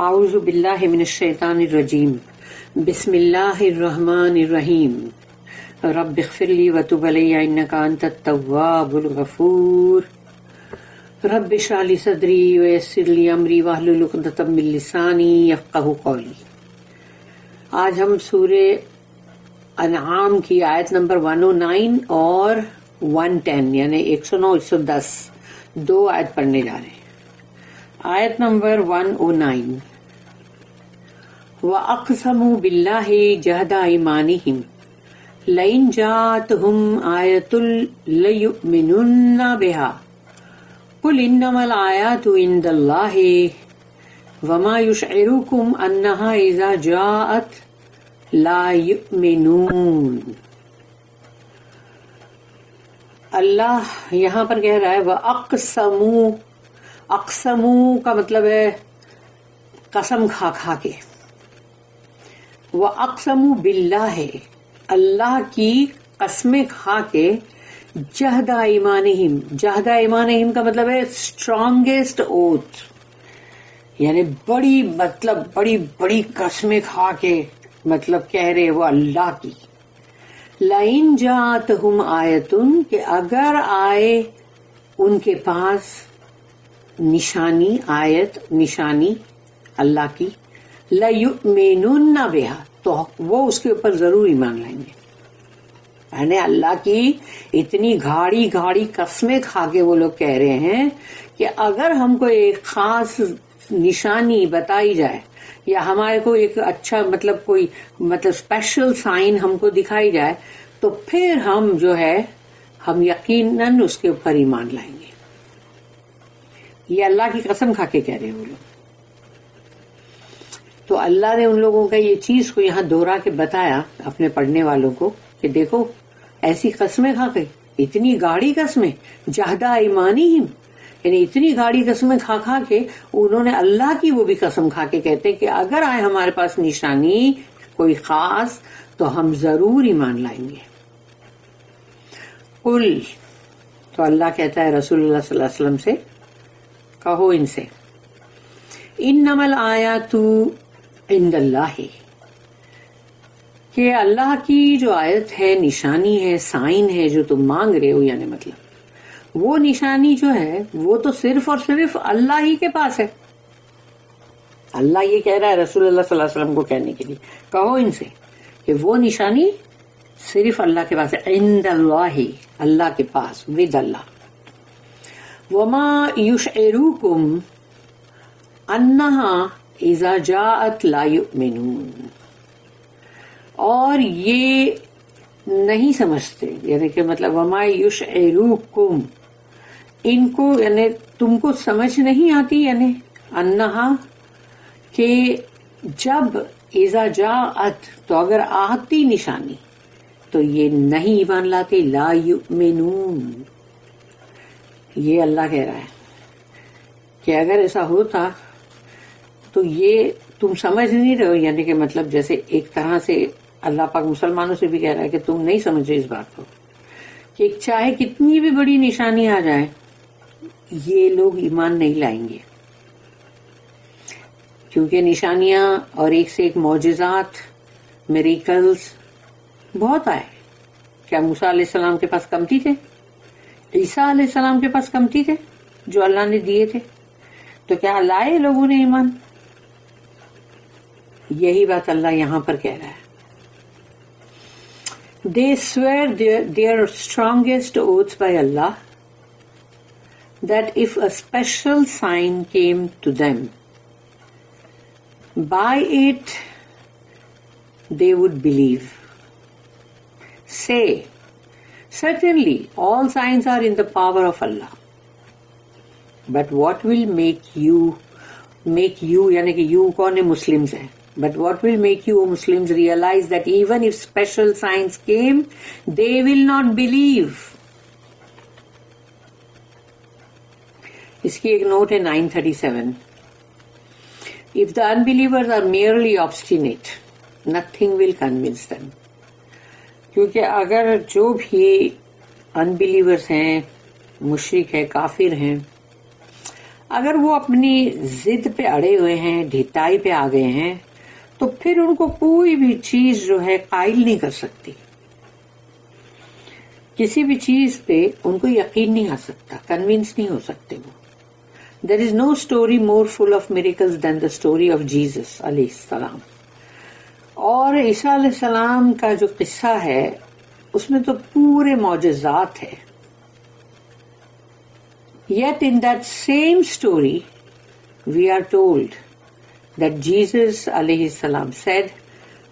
اعوذ باللہ من الشیطان الرجیم بسم اللہ الرحمن الرحیم رب اغفر لی وتب علی انک انت التواب الغفور رب اشرح لی صدری ویسر لی امری واحلل عقدۃ من لسانی یفقہوا قولی۔ آج ہم سورہ انعام کی آیت نمبر 109 اور 110 یعنی 109 110 دو آیت پڑھنے جا رہے ہیں۔ آیت نمبر 109 وَأَقْسَمُوا بِاللَّهِ جَهْدَ أَيْمَانِهِمْ لَئِنْ جَاءَتْهُمْ آيَةٌ لَيُؤْمِنُنَّ بِهَا قُلْ إِنَّمَا الْآيَاتُ عِندَ اللَّهِ وَمَا يُشْعِرُكُمْ أَنَّهَا إِذَا جَاءَتْ لَا يُؤْمِنُونَ۔ اللہ یہاں پر کہہ رہا ہے وَأَقْسَمُوا، اقسموا کا مطلب ہے قسم کھا کھا کے، وَأَقْسَمُوا بِاللَّهِ اللہ کی قسمیں کھا کے، جہد ایمانہم، جہد ایمانہم کا مطلب ہے اسٹرانگیسٹ اوتھ، یعنی بڑی مطلب بڑی بڑی قسمیں کھا کے مطلب کہہ رہے وہ اللہ کی۔ لَئِن جَاءَتْهُمْ آیَةٌ کہ اگر آئے ان کے پاس نشانی، آیت نشانی اللہ کی، لَيُؤْمِنُنَّ بِهَا تو وہ اس کے اوپر ضرور ایمان لائیں گے۔ یعنی اللہ کی اتنی گھاڑی گھاڑی قسمیں کھا کے وہ لوگ کہہ رہے ہیں کہ اگر ہم کو ایک خاص نشانی بتائی جائے یا ہمارے کو ایک اچھا مطلب کوئی مطلب اسپیشل سائن ہم کو دکھائی جائے تو پھر ہم جو ہے ہم یقیناً اس کے اوپر ایمان لائیں گے۔ یہ اللہ کی قسم کھا کے کہہ رہے ہیں وہ لوگ۔ تو اللہ نے ان لوگوں کا یہ چیز کو یہاں دوہرا کے بتایا اپنے پڑھنے والوں کو کہ دیکھو ایسی قسمیں کھا کے، اتنی گاڑی قسمیں، جہدہ ایمانہم یعنی اتنی گاڑی قسمیں کھا کھا کے انہوں نے اللہ کی وہ بھی قسم کھا کے کہتے کہ اگر آئے ہمارے پاس نشانی کوئی خاص تو ہم ضرور ایمان لائیں گے۔ قل تو اللہ کہتا ہے رسول اللہ صلی اللہ علیہ وسلم سے، کہو ان سے، انما الآیات عند اللہ کہ اللہ کی جو آیت ہے، نشانی ہے، سائن ہے جو تم مانگ رہے ہو، یعنی مطلب وہ نشانی جو ہے وہ تو صرف اور صرف اللہ ہی کے پاس ہے۔ اللہ یہ کہہ رہا ہے رسول اللہ صلی اللہ علیہ وسلم کو کہنے کے لیے، کہو ان سے کہ وہ نشانی صرف اللہ کے پاس ہے، عند اللہ اللہ کے پاس، ود اللہ۔ وما یشعرکم انہا اذا جاءت لا یؤمنون اور یہ نہیں سمجھتے، یعنی کہ مطلب وما یشعرکم ان کو یعنی تم کو سمجھ نہیں آتی، یعنی انہا کہ جب اذا جاءت تو اگر آتی نشانی تو یہ نہیں ایمان لاتے، لا یؤمنون۔ یہ اللہ کہہ رہا ہے کہ اگر ایسا ہوتا تو یہ تم سمجھ نہیں رہے ہو، یعنی کہ مطلب جیسے ایک طرح سے اللہ پاک مسلمانوں سے بھی کہہ رہا ہے کہ تم نہیں سمجھے اس بات کو کہ چاہے کتنی بھی بڑی نشانی آ جائے یہ لوگ ایمان نہیں لائیں گے، کیونکہ نشانیاں اور ایک سے ایک معجزات، میریکلز بہت آئے۔ کیا موسیٰ علیہ السلام کے پاس کمتی تھے؟ عیسیٰ علیہ السلام کے پاس کمتی تھے جو اللہ نے دیے تھے؟ تو کیا لائے لوگوں نے ایمان؟ یہی بات اللہ یہاں پر کہہ رہا ہے۔ They swear their strongest oaths by Allah that if a special sign came to them, by it they would believe. Say, certainly all signs are in the power of Allah. But what will make you یعنی کہ you کون ہے؟ Muslims ہیں۔ But what will make you Muslims realize that even if special signs came, they will not believe? اس کی ایک note ہے 937۔ If the unbelievers are merely obstinate, nothing will convince them. کیونکہ اگر جو بھی unbelievers ہیں، مشرک ہیں، کافر ہیں، اگر وہ اپنی ضد پہ اڑے ہوئے ہیں، ڈھٹائی پہ آ گئے ہیں، تو پھر ان کو کوئی بھی چیز جو ہے قائل نہیں کر سکتی. کسی بھی چیز پہ ان کو یقین نہیں آ سکتا، کنونس نہیں ہو سکتے وہ. There is no story more full of miracles than the story of Jesus علیہ السلام. اور عیسیٰ علیہ السلام کا جو قصہ ہے اس میں تو پورے معجزات ہے. Yet in that same story we are told that Jesus alayhi salam said,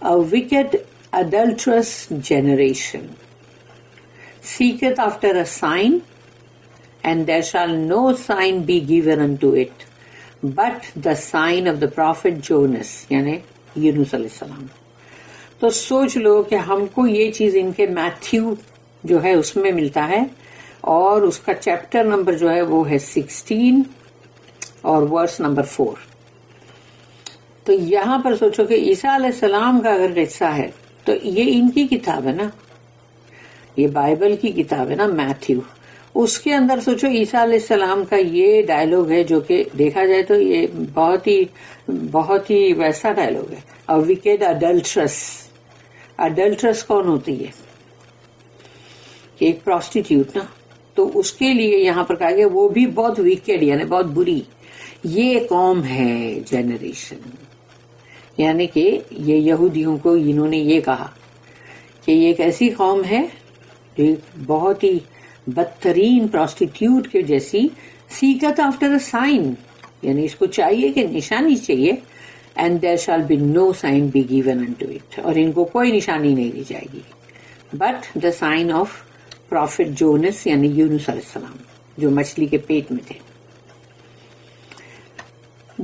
a wicked adulterous generation seeketh after a sign, and there shall no sign be given unto it but the sign of the prophet Jonas, یعنی یونس علیہ السلام. تو سوچ لو کہ ہم کو یہ چیز ان کے میتھیو جو ہے اس میں ملتا ہے، اور اس کا چیپٹر نمبر جو ہے وہ ہے 16 اور ورس نمبر 4. تو یہاں پر سوچو کہ عیسیٰ علیہ السلام کا اگر قصہ ہے تو یہ ان کی کتاب ہے نا، یہ بائبل کی کتاب ہے نا میتھیو. اس کے اندر سوچو عیسیٰ علیہ السلام کا یہ ڈائلوگ ہے جو کہ دیکھا جائے تو یہ بہت ہی ویسا ڈائلوگ ہے. A wicked adulteress. Adulteress کون ہوتی ہے؟ ایک پروسٹیٹیوٹ نا. تو اس کے لیے یہاں پر کہا گیا وہ بھی بہت ویکڈ یعنی بہت بری یہ قوم ہے، جنریشن. یعنی کہ یہ یہودیوں کو انہوں نے یہ کہا کہ یہ ایک ایسی قوم ہے جو بہت ہی بدترین پروسٹیٹیوٹ کے جیسی، سیکت آفٹر اے سائن، یعنی اس کو چاہیے کہ نشانی چاہیے، and there shall be no sign be given into it, اور ان کو کوئی نشانی نہیں دی جائے گی but the sign of prophet Jonas یعنی یونس علیہ السلام جو مچھلی کے پیٹ میں تھے.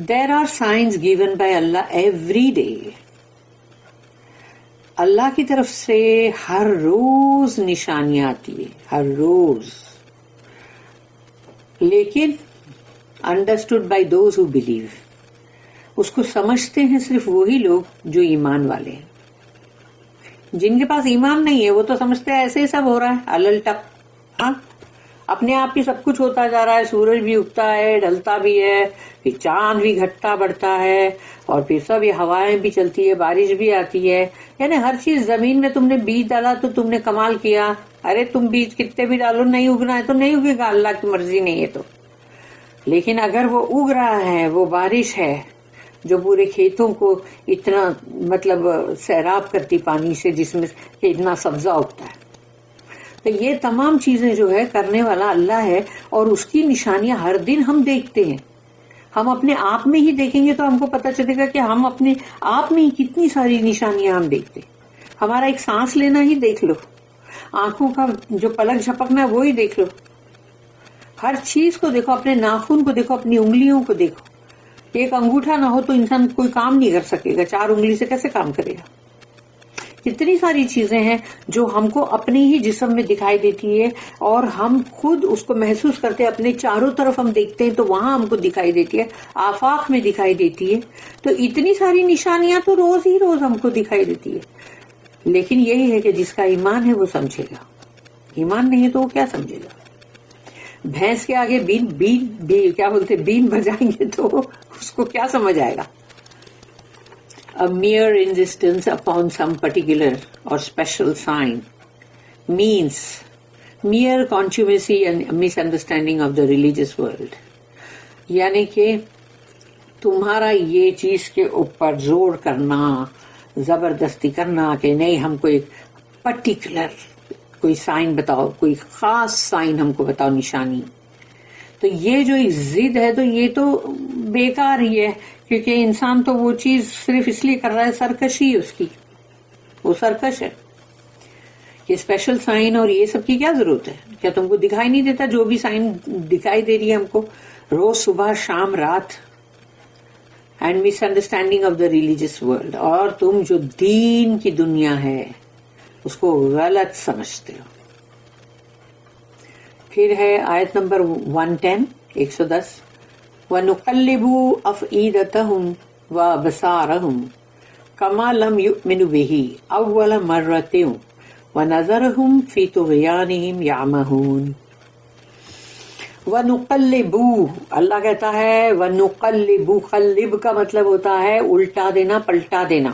There are signs given by Allah every day. Allah کی طرف سے ہر روز نشانیاں آتی ہے، ہر روز، لیکن understood by those who believe. اس کو سمجھتے ہیں صرف وہی لوگ جو ایمان والے ہیں. جن کے پاس ایمان نہیں ہے وہ تو سمجھتے ہیں ایسے ہی سب ہو رہا ہے الل ٹپ. ہاں اپنے آپ ہی سب کچھ ہوتا جا رہا ہے، سورج بھی اگتا ہے، ڈھلتا بھی ہے، پھر چاند بھی گھٹتا بڑھتا ہے، اور پھر سب یہ ہوائیں بھی چلتی ہے، بارش بھی آتی ہے. یعنی ہر چیز، زمین میں تم نے بیج ڈالا تو تم نے کمال کیا. ارے تم بیج کتنے بھی ڈالو نہیں اگنا ہے تو نہیں اگے گا، اللہ کی مرضی نہیں ہے تو. لیکن اگر وہ اگ رہا ہے، وہ بارش ہے جو پورے کھیتوں کو اتنا مطلب سیراب کرتی پانی سے، جس میں اتنا سبزہ اگتا ہے. تو یہ تمام چیزیں جو ہے کرنے والا اللہ ہے، اور اس کی نشانیاں ہر دن ہم دیکھتے ہیں. ہم اپنے آپ میں ہی دیکھیں گے تو ہم کو پتہ چلے گا کہ ہم اپنے آپ میں ہی کتنی ساری نشانیاں ہم دیکھتے ہیں. ہمارا ایک سانس لینا ہی دیکھ لو، آنکھوں کا جو پلک جھپکنا ہے وہی دیکھ لو، ہر چیز کو دیکھو، اپنے ناخن کو دیکھو، اپنی انگلیوں کو دیکھو. ایک انگوٹھا نہ ہو تو انسان کوئی کام نہیں کر سکے گا، 4 انگلی سے کیسے کام کرے گا. کتنی ساری چیزیں ہیں جو ہم کو اپنے ہی جسم میں دکھائی دیتی ہے، اور ہم خود اس کو محسوس کرتے ہیں. اپنے چاروں طرف ہم دیکھتے ہیں تو وہاں ہم کو دکھائی دیتی ہے، آفاق میں دکھائی دیتی ہے. تو اتنی ساری نشانیاں تو روز ہی روز ہم کو دکھائی دیتی ہے. لیکن یہی ہے کہ جس کا ایمان ہے وہ سمجھے گا، ایمان نہیں ہے تو وہ کیا سمجھے گا. بھینس کے آگے کیا بولتے بین بجائیں گے تو اس کو کیا سمجھ آئے گا. A mere insistence upon some particular or special sign means mere contumacy and misunderstanding of the religious world. یعنی کہ تمہارا یہ چیز کے اوپر زور کرنا، زبردستی کرنا کہ نہیں ہم کو ایک پرٹیکولر کوئی سائن بتاؤ، کوئی خاص سائن ہم کو بتاؤ، نشانی. تو یہ جو ضد ہے تو یہ تو بیکار ہی ہے، کیونکہ انسان تو وہ چیز صرف اس لیے کر رہا ہے، سرکشی اس کی، وہ سرکش ہے. یہ اسپیشل سائن اور یہ سب کی کیا ضرورت ہے؟ کیا تم کو دکھائی نہیں دیتا جو بھی سائن دکھائی دے رہی ہے ہم کو روز صبح شام رات؟ And miss understanding of the religious world, اور تم جو دین کی دنیا ہے اس کو غلط سمجھتے ہو. پھر ہے آیت نمبر 110 110 وَنُقَلِّبُ أَفْئِدَتَهُمْ وَأَبْصَارَهُمْ كَمَا لَمْ يُؤْمِنُوا بِهِ أَوَّلَ مَرَّةٍ وَنَذَرُهُمْ فِي طُغْيَانِهِمْ يَعْمَهُونَ. وَنُقَلِّبُ، اللہ کہتا ہے وَنُقَلِّبُ، قلب کا مطلب ہوتا ہے الٹا دینا، پلٹا دینا.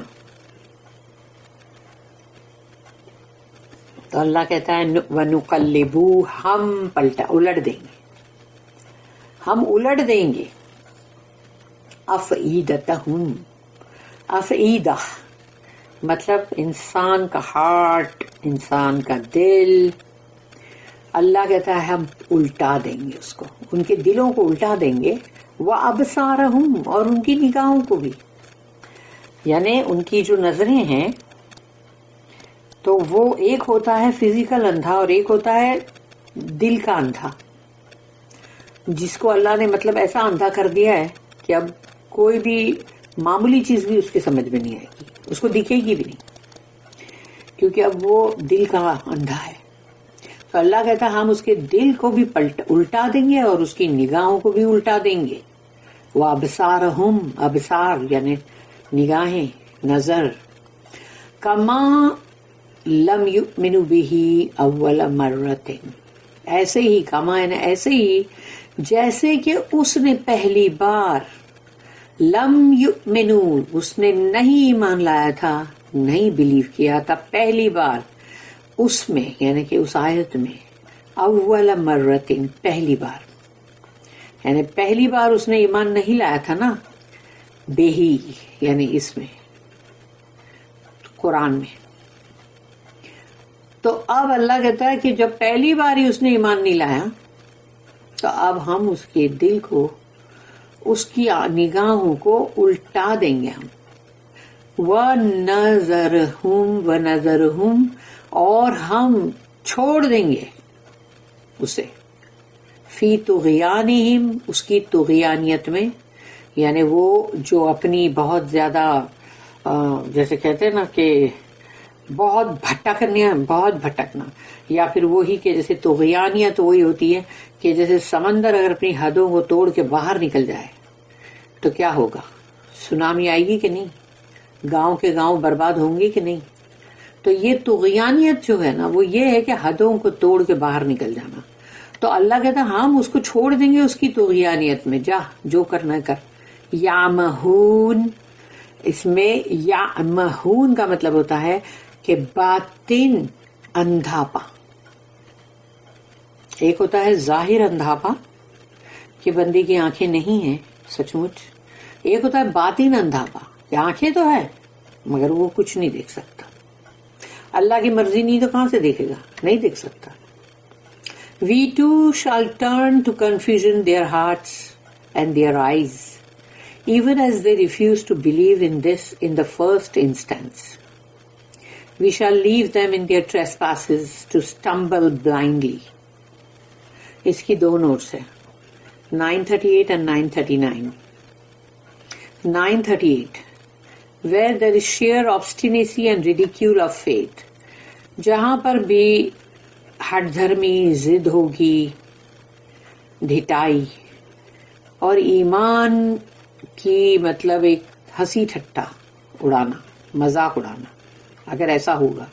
تو اللہ کہتا ہے وَنُقَلِّبُ، ہم الٹ دیں گے، ہم الٹ دیں گے. افئیدتہم، افئیدہ مطلب انسان کا ہارٹ، انسان کا دل. اللہ کہتا ہے ہم الٹا دیں گے اس کو، ان کے دلوں کو الٹا دیں گے. وَأَبْصَارَهُمْ، اور ان کی نگاہوں کو بھی، یعنی ان کی جو نظریں ہیں تو وہ ایک ہوتا ہے فزیکل اندھا اور ایک ہوتا ہے دل کا اندھا، جس کو اللہ نے مطلب ایسا اندھا کر دیا ہے کہ اب کوئی بھی معمولی چیز بھی اس کے سمجھ میں نہیں آئے گی، اس کو دکھے گی بھی نہیں، کیونکہ اب وہ دل کا اندھا ہے. تو اللہ کہتا ہے ہم اس کے دل کو بھی الٹا دیں گے اور اس کی نگاہوں کو بھی الٹا دیں گے. وَأَبْصَارَهُمْ، ابصار یعنی نگاہیں، نظر. کما لم یؤمنوا بہ اول مرۃ، ایسے ہی، کما یعنی ایسے ہی جیسے کہ اس نے پہلی بار، لم یؤمنوا اس نے نہیں ایمان لایا تھا، نہیں بلیو کیا تھا پہلی بار اس میں، یعنی کہ اس آیت میں. اول مرۃ، پہلی بار، یعنی پہلی بار اس نے ایمان نہیں لایا تھا نا، بہی یعنی اس میں قرآن میں. تو اب اللہ کہتا ہے کہ جب پہلی بار ہی اس نے ایمان نہیں لایا تو اب ہم اس کے دل کو، اس کی نگاہوں کو الٹا دیں گے ہم. وَنَذَرُهُمْ، اور ہم چھوڑ دیں گے اسے، فی طغیانہم، اس کی طغیانیت میں، یعنی وہ جو اپنی بہت زیادہ جیسے کہتے ہیں نا کہ بہت بھٹکنا، یا پھر وہی کہ جیسے طغیانیت وہی ہوتی ہے کہ جیسے سمندر اگر اپنی حدوں کو توڑ کے باہر نکل جائے تو کیا ہوگا، سونامی آئے گی کہ نہیں، گاؤں کے گاؤں برباد ہوں گے کہ نہیں. تو یہ طغیانیت جو ہے نا وہ یہ ہے کہ حدوں کو توڑ کے باہر نکل جانا. تو اللہ کہتا ہے ہم اس کو چھوڑ دیں گے اس کی طغیانیت میں، جا جو کرنا کر. یعمہون، اس میں یعمہون کا مطلب ہوتا ہے کہ باطن اندھاپا. ایک ہوتا ہے ظاہر اندھاپا کہ بندے کی آنکھیں نہیں ہیں سچ مچ، ایک ہوتا ہے باطن اندھاپا کہ آنکھیں تو ہے مگر وہ کچھ نہیں دیکھ سکتا. اللہ کی مرضی نہیں تو کہاں سے دیکھے گا، نہیں دیکھ سکتا. We too shall turn to confusion their hearts and their eyes, even as they refuse to believe in this in the first instance. We shall leave them in their trespasses to stumble blindly. اس کی دو notice ہیں 938 and 939. 938 where there is sheer obstinacy and ridicule of faith، جہاں پر بھی ہٹ دھرمی، ضد ہوگی، ڈھٹائی اور ایمان کی مطلب ایک ہنسی ٹھٹا اڑانا، مذاق اڑانا، اگر ایسا ہوگا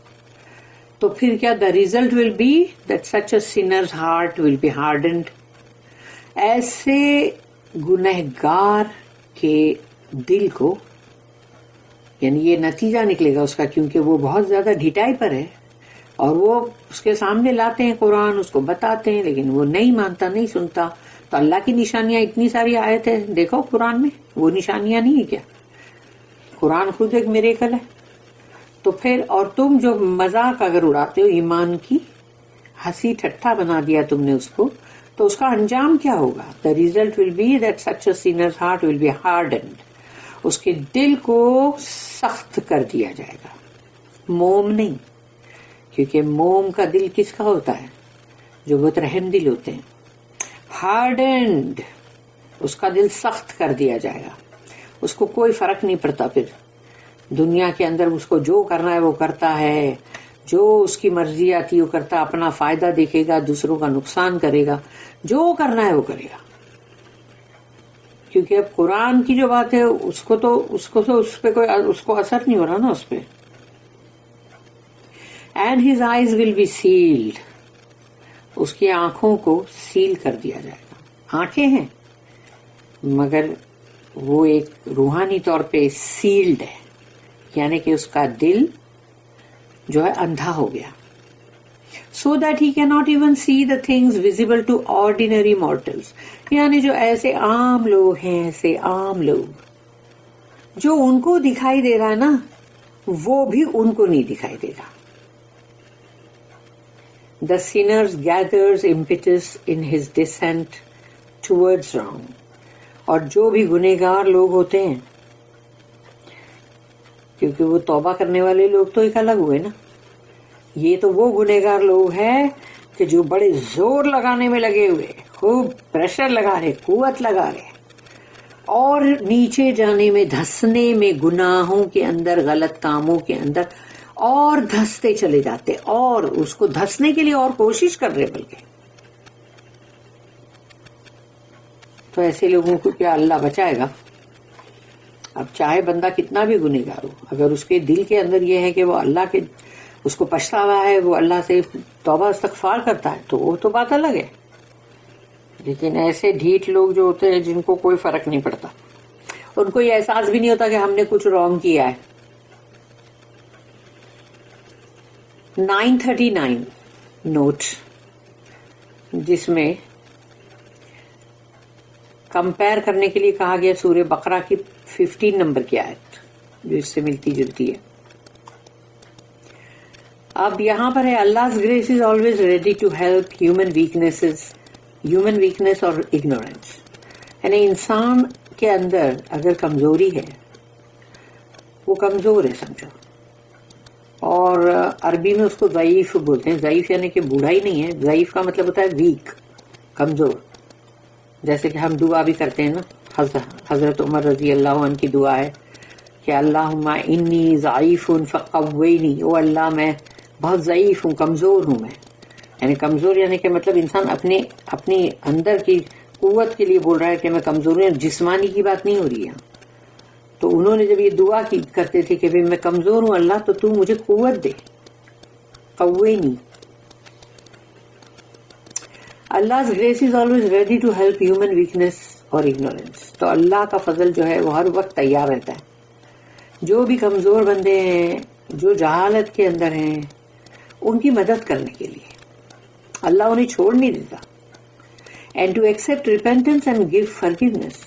تو پھر کیا the result will be that such a sinner's heart will be hardened. ایسے گنہگار کے دل کو، یعنی یہ نتیجہ نکلے گا اس کا، کیونکہ وہ بہت زیادہ ڈھٹائی پر ہے اور وہ اس کے سامنے لاتے ہیں قرآن، اس کو بتاتے ہیں لیکن وہ نہیں مانتا، نہیں سنتا. تو اللہ کی نشانیاں اتنی ساری آیت ہے دیکھو قرآن میں، وہ نشانیاں نہیں ہے کیا؟ قرآن خود ایک میریکل ہے. تو پھر اور تم جو مذاق اگر اڑاتے ہو ایمان کی، ہنسی ٹھٹا بنا دیا تم نے اس کو، تو اس کا انجام کیا ہوگا؟ The result will be that such a sinner's heart will be hardened. اس کے دل کو سخت کر دیا جائے گا، موم نہیں، کیونکہ موم کا دل کس کا ہوتا ہے؟ جو بہت رحم دل ہوتے ہیں. ہارڈنڈ، اس کا دل سخت کر دیا جائے گا، اس کو کوئی فرق نہیں پڑتا، پھر دنیا کے اندر اس کو جو کرنا ہے وہ کرتا ہے، جو اس کی مرضی آتی وہ کرتا، اپنا فائدہ دیکھے گا، دوسروں کا نقصان کرے گا، جو کرنا ہے وہ کرے گا. کیونکہ اب قرآن کی جو بات ہے اس کو تو اس پہ کوئی اس کو اثر نہیں ہو رہا نا اس پہ. And his eyes will be sealed, اس کی آنکھوں کو سیل کر دیا جائے گا. آنکھیں ہیں مگر وہ ایک روحانی طور پہ سیلڈ ہے، یعنی کہ اس کا دل جو ہے اندھا ہو گیا. So that he cannot even see the things visible to ordinary mortals. یعنی جو ایسے عام لوگ ہیں، ایسے عام لوگ جو ان کو دکھائی دے رہا ہے نا، وہ بھی ان کو نہیں دکھائی دے رہا. The sinner gathers impetus in his descent towards wrong. اور جو بھی گنہگار لوگ ہوتے ہیں، کیونکہ وہ توبہ کرنے والے لوگ تو ایک الگ ہوئے نا، یہ تو وہ گنہگار لوگ ہیں کہ جو بڑے زور لگانے میں لگے ہوئے، خوب پریشر لگا رہے، قوت لگا رہے، اور نیچے جانے میں، دھسنے میں، گناہوں کے اندر، غلط کاموں کے اندر اور دھستے چلے جاتے، اور اس کو دھسنے کے لیے اور کوشش کر رہے. بلکہ تو ایسے لوگوں کو کیا اللہ بچائے گا؟ اب چاہے بندہ کتنا بھی گنہگار ہو، اگر اس کے دل کے اندر یہ ہے کہ وہ اللہ کے، اس کو پچھتاوا ہے، وہ اللہ سے توبہ استغفار کرتا ہے، تو وہ تو بات الگ ہے. لیکن ایسے ڈھیٹ لوگ جو ہوتے ہیں جن کو کوئی فرق نہیں پڑتا، ان کو یہ احساس بھی نہیں ہوتا کہ ہم نے کچھ رانگ کیا ہے. 939 نوٹ، جس میں کمپیئر کرنے کے لیے کہا گیا سورہ بقرہ کی 15 نمبر کی آیت، جو اس سے ملتی جلتی ہے. اب یہاں پر ہے Allah's grace is always ready to help human weakness اور ignorance. یعنی انسان کے اندر اگر کمزوری ہے، وہ کمزور ہے سمجھو، اور عربی میں اس کو ضعیف بولتے ہیں. ضعیف یعنی کہ بوڑھا ہی نہیں ہے، ضعیف کا مطلب ہوتا ہے ویک، کمزور. جیسے کہ ہم دعا بھی کرتے ہیں نا، حضرت عمر رضی اللہ عنہ کی دعا ہے کہ اللہم انی ضعیف فقوینی، او اللہ میں بہت ضعیف ہوں، کمزور ہوں میں. یعنی کمزور یعنی کہ مطلب انسان اپنی اندر کی قوت کے لیے بول رہا ہے کہ میں کمزور ہوں، جسمانی کی بات نہیں ہو رہی ہے. تو انہوں نے جب یہ دعا کرتے تھے کہ میں کمزور ہوں اللہ، تو مجھے قوت دے، قوینی. Allah's grace is always ready to help human weakness اور ignorance. تو اللہ کا فضل جو ہے وہ ہر وقت تیار رہتا ہے. جو بھی کمزور بندے ہیں، جو جہالت کے اندر ہیں، ان کی مدد کرنے کے لیے اللہ انہیں چھوڑ نہیں دیتا. And to accept repentance and give forgiveness.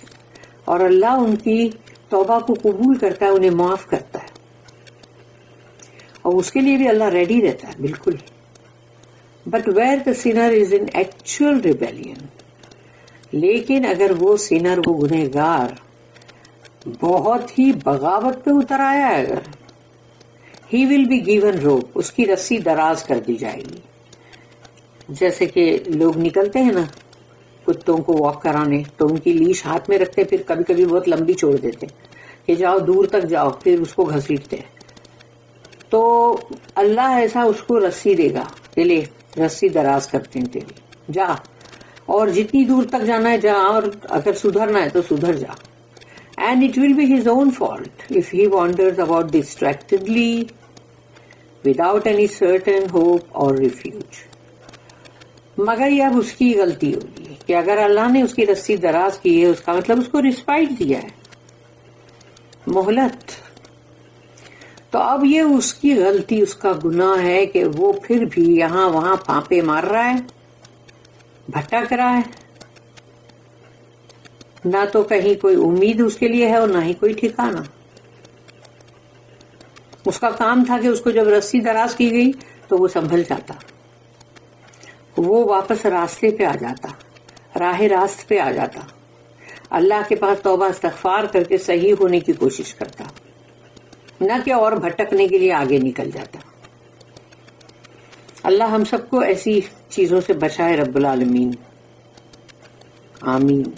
اور اللہ ان کی توبہ کو قبول کرتا ہے، انہیں معاف کرتا ہے، اور اس کے لیے بھی اللہ ریڈی رہتا ہے بالکل. But where the sinner is in actual rebellion. لیکن اگر وہ سینر، وہ گنہگار بہت ہی بغاوت پہ اتر آیا ہے، اگر he will be given rope، اس کی رسی دراز کر دی جائے گی. جیسے کہ لوگ نکلتے ہیں نا کتوں کو واک کرانے، تو ان کی لیش ہاتھ میں رکھتے، پھر کبھی کبھی بہت لمبی چھوڑ دیتے کہ جاؤ دور تک جاؤ، پھر اس کو گھسیٹتے. تو اللہ ایسا اس کو رسی دے گا کہ لے رسی دراز کرتے ہیں تیری، جا، اور جتنی دور تک جانا ہے جا، اور اگر سدھرنا ہے تو سدھر جا. And it will be his own fault if he wanders about distractedly without any certain hope or refuge. مگر یہ اب اس کی غلطی ہوگی کہ اگر اللہ نے اس کی رسی دراز کی ہے، اس کا مطلب اس کو رسپائٹ دیا ہے، مہلت. تو اب یہ اس کی غلطی، اس کا گناہ ہے کہ وہ پھر بھی یہاں وہاں پھانپے مار رہا ہے، بھٹک رہا ہے. نہ تو کہیں کوئی امید اس کے لیے ہے اور نہ ہی کوئی ٹھکانہ. اس کا کام تھا کہ اس کو جب رسی دراز کی گئی تو وہ سنبھل جاتا، وہ واپس راستے پہ آ جاتا، راہ راست پہ آ جاتا، اللہ کے پاس توبہ استغفار کر کے صحیح ہونے کی کوشش کرتا، نہ کہ اور بھٹکنے کے لیے آگے نکل جاتا. اللہ ہم سب کو ایسی چیزوں سے بچائے رب العالمین، آمین.